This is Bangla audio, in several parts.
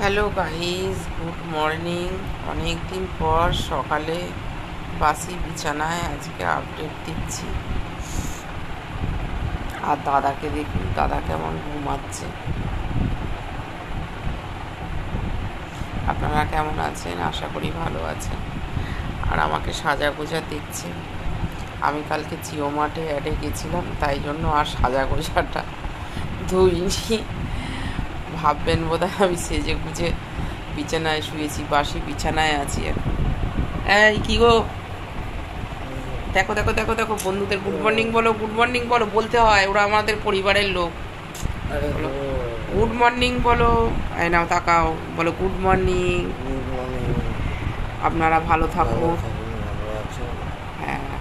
Hello guys, good morning. অনেক দিন পর সকালে বাসি বিছানায় আজকে আপডেট দিচ্ছি। আর দাদাকে দেখুন, দাদা কেমন ঘুমাচ্ছে। আপনারা কেমন আছেন? আশা করি ভালো আছেন। আর আমাকে সাজা গোজা দেখছেন। আমি কালকে জিও মার্টে অ্যাডে গেছিলাম, তাই জন্য আর সাজা গোজাটা ধুইনি। ভাববেন বোধহয় আমি সেজে গুজে বিছানায় শুয়েছি, বাসি বিছানায় আছি এখন। এই কি গো, দেখো দেখো দেখো দেখো, বন্ধুদের গুড মর্নিং বলো, গুড মর্নিং বলো। বলতে হয়, ওরা আমাদের পরিবারের লোক। গুড মর্নিং বলো। এই নাও তাকাও, বলো গুড মর্নিং। আপনারা ভালো থাকুন। হ্যাঁ,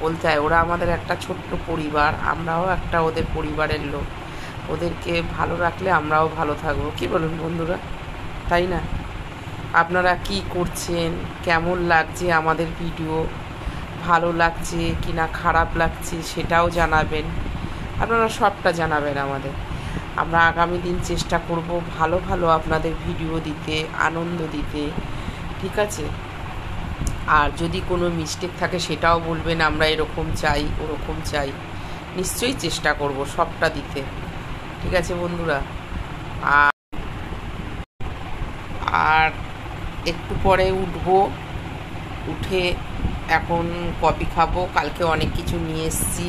বলতে হয়, ওরা আমাদের একটা ছোট্ট পরিবার, আমরাও একটা ওদের পরিবারের লোক। ওদেরকে ভালো রাখলে আমরাও ভালো থাকবো। কি বলুন বন্ধুরা, তাই না? আপনারা কি করছেন, কেমন লাগছে আমাদের ভিডিও, ভালো লাগছে কি না খারাপ লাগছে সেটাও জানাবেন। আপনারা সবটা জানাবেন আমাদের। আমরা আগামী দিন চেষ্টা করব ভালো ভালো আপনাদের ভিডিও দিতে, আনন্দ দিতে, ঠিক আছে? আর যদি কোনো মিস্টেক থাকে সেটাও বলবেন, আমরা এরকম চাই ওরকম চাই। নিশ্চয়ই চেষ্টা করব সবটা দিতে, ঠিক আছে বন্ধুরা? আর একটু পরে উঠবো, উঠে এখন কফি খাবো। কালকে অনেক কিছু নিয়ে এসেছি।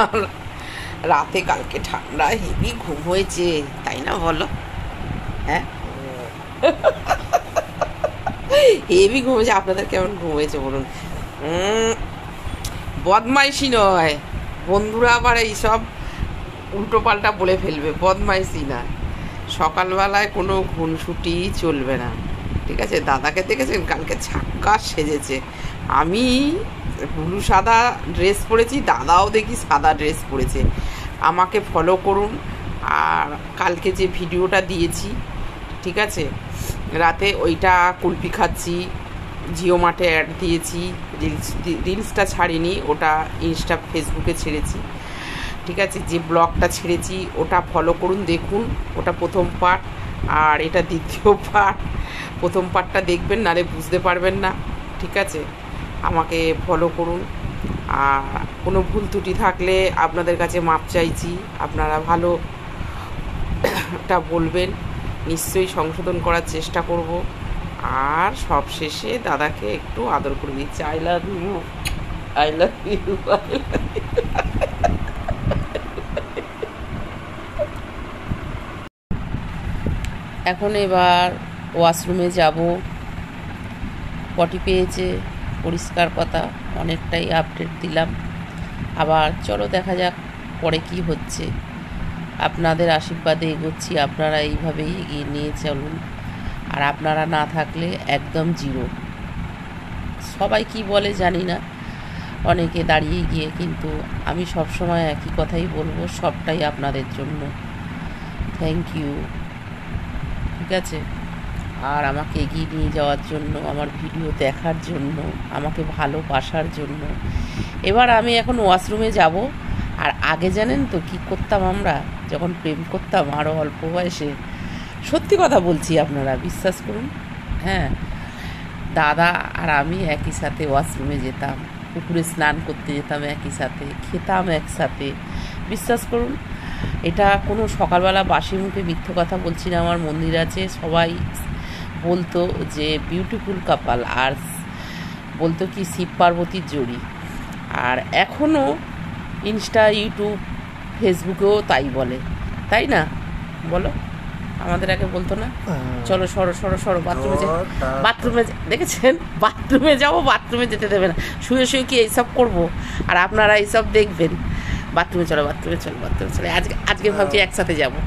আর রাতে কালকে ঠান্ডা হেভি ঘুম হয়েছে, তাই না বলো? হ্যাঁ, হেভি ঘুম হয়েছে। আপনাদের কেমন ঘুম হয়েছে বলুন? বদমাইশি নয় বন্ধুরা, আবার এইসব উল্টো পাল্টা বলে ফেলবে। বদমাইশি না, সকালবেলায় কোনো ঘুনসুটি চলবে না, ঠিক আছে? দাদাকে দেখেছেন কালকে ছাক্কা সেজেছে। আমি ব্লু সাদা ড্রেস পরেছি, দাদাও দেখি সাদা ড্রেস পরেছে। আমাকে ফলো করুন। আর কালকে যে ভিডিওটা দিয়েছি, ঠিক আছে, রাতে ওইটা কুলপি খাচ্ছি, জিও মার্টে অ্যাড দিয়েছি। রিলসটা ছাড়িনি, ওটা ইনস্টা ফেসবুকে ছেড়েছি, ঠিক আছে? যে ব্লগটা ছেড়েছি ওটা ফলো করুন, দেখুন। ওটা প্রথম পার্ট, আর এটা দ্বিতীয় পার্ট। প্রথম পার্টটা দেখবেন, নাহলে বুঝতে পারবেন না, ঠিক আছে? আমাকে ফলো করুন। আর কোনো ভুল ত্রুটি থাকলে আপনাদের কাছে মাপ চাইছি। আপনারা ভালোটা বলবেন, নিশ্চয়ই সংশোধন করার চেষ্টা করব। আর সব শেষে দাদাকে একটু আদর করে দিচ্ছি। I love you, I love you, I love you. এখন এবার ওয়াশরুমে যাব। পটি পেয়েছে, পরিষ্কার কথা, অনেকটাই আপডেট দিলাম। আবার চলো দেখা যাক পরে কি হচ্ছে। আপনাদের আশীর্বাদে এগোচ্ছি, আপনারা এইভাবেই এগিয়ে নিয়ে চলুন। আর আপনারা না থাকলে একদম জিরো। সবাই কি বলে জানি না, অনেকে দাঁড়িয়ে গিয়ে, কিন্তু আমি সবসময় একই কথাই বলবো, সবটাই আপনাদের জন্য। থ্যাংক ইউ, ঠিক আছে? আর আমাকে এগিয়ে নিয়ে যাওয়ার জন্য, আমার ভিডিও দেখার জন্য, আমাকে ভালোবাসার জন্য। এবার আমি এখন ওয়াশরুমে যাব। আর আগে জানেন তো কি করতাম আমরা, যখন প্রেম করতাম আরও অল্প বয়সে, সত্যি কথা বলছি, আপনারা বিশ্বাস করুন। হ্যাঁ, দাদা আর আমি একই সাথে ওয়াশরুমে যেতাম, পুকুরে স্নান করতে যেতাম একই সাথে, খেতাম একসাথে। বিশ্বাস করুন, এটা কোনো সকালবেলা বাসি মুখে মিথ্যে কথা বলছি না। আমার মন্দির আছে, সবাই বলতো যে বিউটিফুল কাপাল, আর বলতো কি শিব পার্বতীর জড়ি। আর এখনও ইনস্টা, ইউটিউব, ফেসবুকেও তাই বলে, তাই না বলো? আমাদের আগে বলতো না? চলো সরো সরো সরো, বাথরুমে দেখেছেন, বাথরুমে যাবো, বাথরুমে যেতে দেবে না। শুয়ে শুয়ে কি এইসব করবো? আর আপনারা এইসব দেখবেন? বাথরুমে চলো, বাথরুমে চলো, বাথরুমে চলো। আজকে ভাবছি একসাথে যাবো।